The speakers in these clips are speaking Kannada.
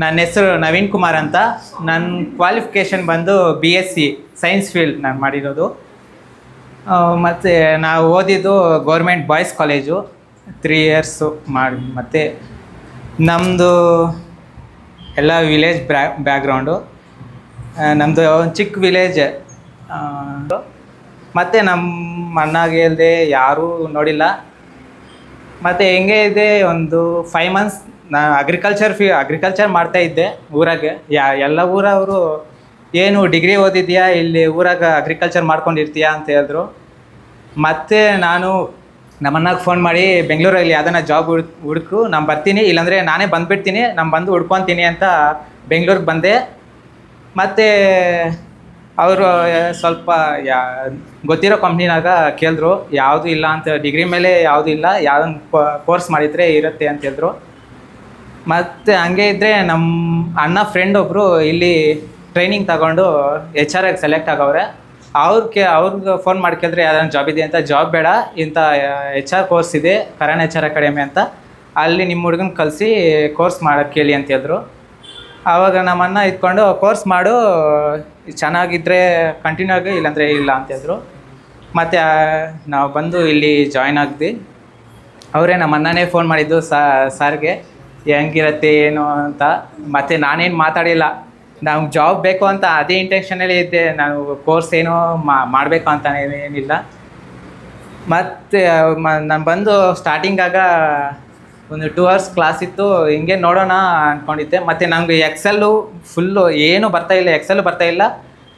ನನ್ನ ಹೆಸರು ನವೀನ್ ಕುಮಾರ್ ಅಂತ. ನನ್ನ ಕ್ವಾಲಿಫಿಕೇಷನ್ ಬಂದು BSc ಸೈನ್ಸ್ ಫೀಲ್ಡ್ ನಾನು ಮಾಡಿರೋದು. ಮತ್ತು ನಾವು ಓದಿದ್ದು ಗೌರ್ಮೆಂಟ್ ಬಾಯ್ಸ್ ಕಾಲೇಜು 3 ಇಯರ್ಸು ಮಾಡಿ. ಮತ್ತು ನಮ್ಮದು ಎಲ್ಲ ವಿಲೇಜ್ ಬ್ಯಾಕ್ಗ್ರೌಂಡು. ನಮ್ಮದು ಒಂದು ಚಿಕ್ಕ ವಿಲೇಜ್. ಮತ್ತು ನಮ್ಮ ಅಣ್ಣಗೆ ಇಲ್ಲದೆ ಯಾರೂ ನೋಡಿಲ್ಲ. ಮತ್ತು ಹೆಂಗೆ ಇದೆ, ಒಂದು 5 ಮಂತ್ಸ್ ನಾನು ಅಗ್ರಿಕಲ್ಚರ್ ಮಾಡ್ತಾಯಿದ್ದೆ ಊರಾಗೆ. ಎಲ್ಲ ಊರವರು ಏನು ಡಿಗ್ರಿ ಓದಿದ್ಯಾ, ಇಲ್ಲಿ ಊರಾಗ ಅಗ್ರಿಕಲ್ಚರ್ ಮಾಡ್ಕೊಂಡಿರ್ತೀಯಾ ಅಂತ ಹೇಳಿದ್ರು. ಮತ್ತು ನಾನು ನಮ್ಮನ್ನಾಗ ಫೋನ್ ಮಾಡಿ ಬೆಂಗಳೂರಲ್ಲಿ ಯಾವ್ದಾನ ಜಾಬ್ ಹುಡುಕು, ನಾನು ಬರ್ತೀನಿ, ಇಲ್ಲಾಂದರೆ ನಾನೇ ಬಂದುಬಿಡ್ತೀನಿ, ನಾನು ಬಂದು ಹುಡ್ಕೊತೀನಿ ಅಂತ ಬೆಂಗಳೂರಿಗೆ ಬಂದೆ. ಮತ್ತು ಅವರು ಸ್ವಲ್ಪ ಗೊತ್ತಿರೋ ಕಂಪ್ನಿನಾಗ ಕೇಳಿದ್ರು, ಯಾವುದೂ ಇಲ್ಲ ಅಂತ, ಡಿಗ್ರಿ ಮೇಲೆ ಯಾವುದೂ ಇಲ್ಲ, ಯಾವುದೊಂದು ಕೋರ್ಸ್ ಮಾಡಿದರೆ ಇರುತ್ತೆ ಅಂತ ಹೇಳಿದ್ರು. ಮತ್ತು ಹಂಗೆ ಇದ್ದರೆ ನಮ್ಮ ಅಣ್ಣ ಫ್ರೆಂಡ್ ಒಬ್ಬರು ಇಲ್ಲಿ ಟ್ರೈನಿಂಗ್ ತಗೊಂಡು HR ಆಗಿ ಸೆಲೆಕ್ಟ್ ಆಗವ್ರೆ. ಅವ್ರಿಗೆ ಫೋನ್ ಮಾಡಿ ಕೇಳಿದ್ರೆ ಯಾವ್ದಾನ ಜಾಬ್ ಇದೆ ಅಂತ. ಜಾಬ್ ಬೇಡ, ಇಂಥ HR ಕೋರ್ಸ್ ಇದೆ ಕರಣ್ HR ಅಕಾಡೆಮಿ ಅಂತ, ಅಲ್ಲಿ ನಿಮ್ಮ ಹುಡುಗನ ಕಳಿಸಿ ಕೋರ್ಸ್ ಮಾಡೋಕ್ಕೆ ಕೇಳಿ ಅಂತ ಹೇಳಿದ್ರು. ಆವಾಗ ನಮ್ಮ ಅಣ್ಣ ಇಟ್ಕೊಂಡು ಕೋರ್ಸ್ ಮಾಡು, ಚೆನ್ನಾಗಿದ್ದರೆ ಕಂಟಿನ್ಯೂ ಆಗಿ, ಇಲ್ಲಾಂದರೆ ಇಲ್ಲ ಅಂತ ಹೇಳಿದ್ರು. ಮತ್ತು ನಾವು ಬಂದು ಇಲ್ಲಿ ಜಾಯ್ನ್ ಆಗಿದ್ವಿ. ಅವರೇ ನಮ್ಮ ಅಣ್ಣನೇ ಫೋನ್ ಮಾಡಿದ್ದು ಸಾರ್ಗೆ ಹೆಂಗಿರತ್ತೆ ಏನು ಅಂತ. ಮತ್ತು ನಾನೇನು ಮಾತಾಡಿಲ್ಲ, ನಮ್ಗೆ ಜಾಬ್ ಬೇಕು ಅಂತ ಅದೇ ಇಂಟೆನ್ಷನಲ್ಲಿ ಇದ್ದೆ. ನಾನು ಕೋರ್ಸ್ ಏನೋ ಮಾಡಬೇಕು ಅಂತ ಏನಿಲ್ಲ. ಮತ್ತು ನಾನು ಬಂದು ಸ್ಟಾರ್ಟಿಂಗಾಗ ಒಂದು 2 ಅವರ್ಸ್ ಕ್ಲಾಸ್ ಇತ್ತು, ಹಿಂಗೆ ನೋಡೋಣ ಅಂದ್ಕೊಂಡಿದ್ದೆ. ಮತ್ತು ನನಗೆ ಎಕ್ಸೆಲ್ಲು ಫುಲ್ಲು ಏನೂ ಬರ್ತಾಯಿಲ್ಲ, ಎಕ್ಸೆಲ್ಲು ಬರ್ತಾಯಿಲ್ಲ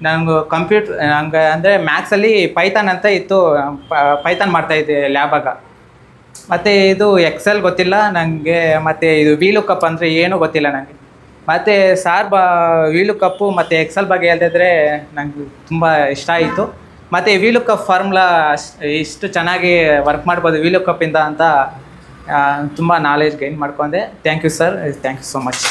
ನನಗೆ. ನಂಗೆ ಅಂದರೆ ಮ್ಯಾಥ್ಸಲ್ಲಿ ಪೈಥಾನ್ ಅಂತ ಇತ್ತು, ಪೈಥಾನ್ ಮಾಡ್ತಾಯಿದ್ದೆ ಲ್ಯಾಬಾಗ. ಮತ್ತು ಇದು ಎಕ್ಸೆಲ್ ಗೊತ್ತಿಲ್ಲ ನನಗೆ. ಮತ್ತು ಇದು VLOOKUP ಅಂದರೆ ಏನೂ ಗೊತ್ತಿಲ್ಲ ನನಗೆ. ಮತ್ತು VLOOKUP ಮತ್ತು ಎಕ್ಸೆಲ್ ಬಗ್ಗೆ ಹೇಳ್ತಿದ್ರೆ ನನಗೆ ತುಂಬ ಇಷ್ಟ ಆಯಿತು. ಮತ್ತು VLOOKUP ಫಾರ್ಮುಲಾ ಇಷ್ಟು ಚೆನ್ನಾಗಿ ವರ್ಕ್ ಮಾಡ್ಬೋದು VLOOKUP ಇಂದ ಅಂತ ತುಂಬ ನಾಲೆಜ್ ಗೈನ್ ಮಾಡ್ಕೊಂಡೆ. Thank you sir, thank you so much.